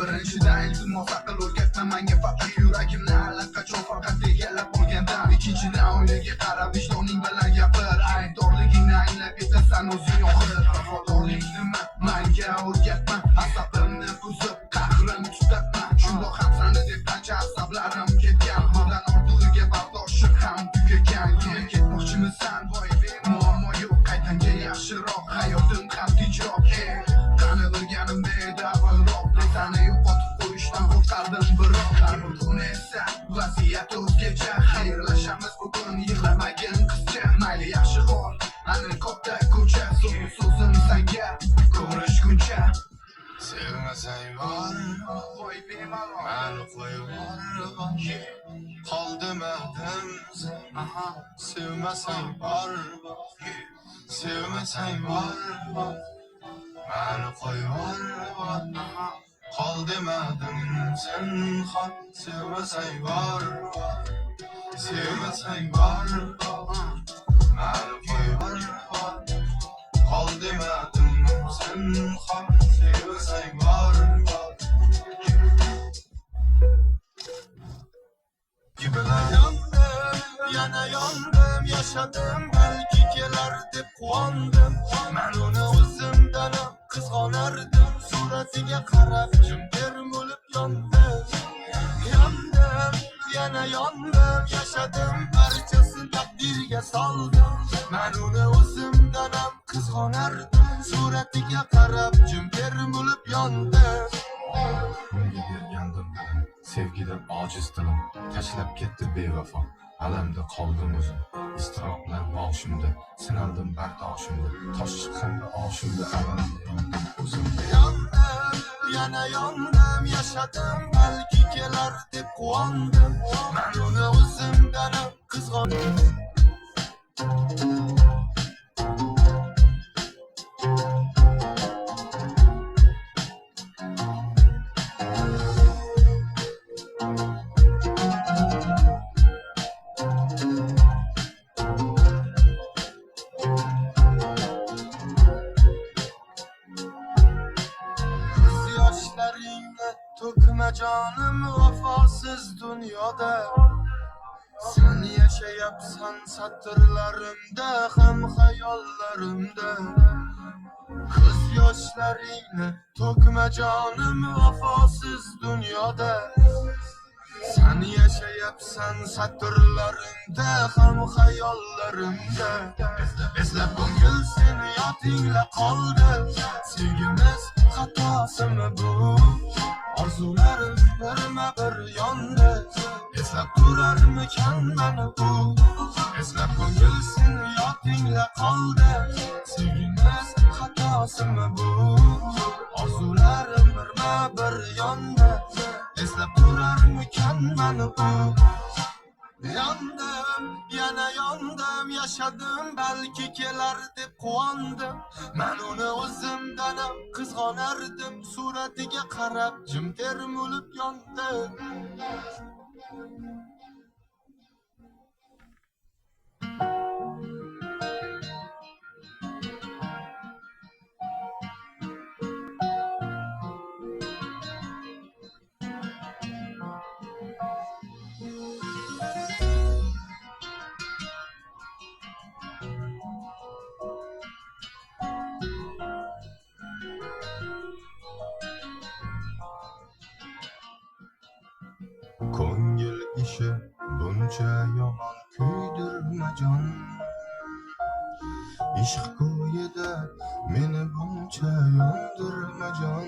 birinchidan iltimos aql o'rgatma menga faqat yuragimni allaqachon faqat egallab olgandan. Ikkinchidan o'ylaga qarab vijdoning bilan gapir, aybdorligingni anglab yetasan o'zing oxir. Vafodorlik nima menga o'rgatma, asabimni buzib qahrim tutatma. Shundoq ham sani deb qancha asablarim ketgan, bundan ortig'iga bardoshim ham tugagan. Ketmoqchimisan voy muammo yo'q, qaytanga yaxshiroq hayotim ham tinchroq. Qani bilganimda edi avvalroq, sani yo'qotib qo'yishdan qo'rqardim biroq. Bugun esa vaziyat o'zgacha, xayrlashamiz bugun yig'lamagin qizcha. Mayli yaxshi hol, ani katta ko'cha, so'zim senga ko'rishguncha. Sevmasang bor, Voy bemalol mani qo'yib yubor. Qoldim adim, sevmasang bor, sevmasang bor, mani qo'yib yubor. Qoldim adim, zinhor, sevmasang bor, sevmasang bor, mani qo'yib yubor. Qoldim adim, zinhor, sevmasang bor. Yondim, yana yondim, yaşadım, belki kelar deb quvondim. Men uni o'zimdan qizg'onardim, suratiga qarab jimdir bo'lib yondim. Yondim, yana yondim, yaşadim, barchasini taqdirga soldim. Men uni o'zimdan qizg'onardim, suratiga qarab jimdir bo'lib yondim. Unga bergandim dilim, sevgidan ojiz dilim, tashlab ketdi bevafo. Alamda qoldim o'zim, iztiroblar boshimda, sinaldim bardoshimda, tosh chiqqanda oshimda alamda yondim o'zimda. Yondim, yana yondim, yaşadim, belki kelar deb quvondim. Men uni o'zimdan qizg'ondim. Yoshlaringni to'kma jonim vafosiz dunyoda. Sen yashayapsan satrlarimda, ham xayollarimda. Ko'z yoshlaringni to'kma jonim vafosiz dunyoda. Sen yashayapsan satrlarimda, ham xayollarimda. Eslab ko'ngil seni yodingla qoldi, sevgimiz xatosimi bu? Orzularim birma-bir yondi, eslab turarmikan mani bu? Eslab ko'ngil seni yodingla qoldi, sevgimiz xatosimi bu? Orzularim birma-bir yondi, eslab turarmikan mani bu? Yondim, yana yondim, yaşadim, belki kelar deb quvondim. Men uni o'zimdan qizg'onardim, suratiga qarab jim termulib yondim. Ko'ngil ishi buncha yomon kuydirma jon. Ishq ko'yida meni buncha yondirma jon.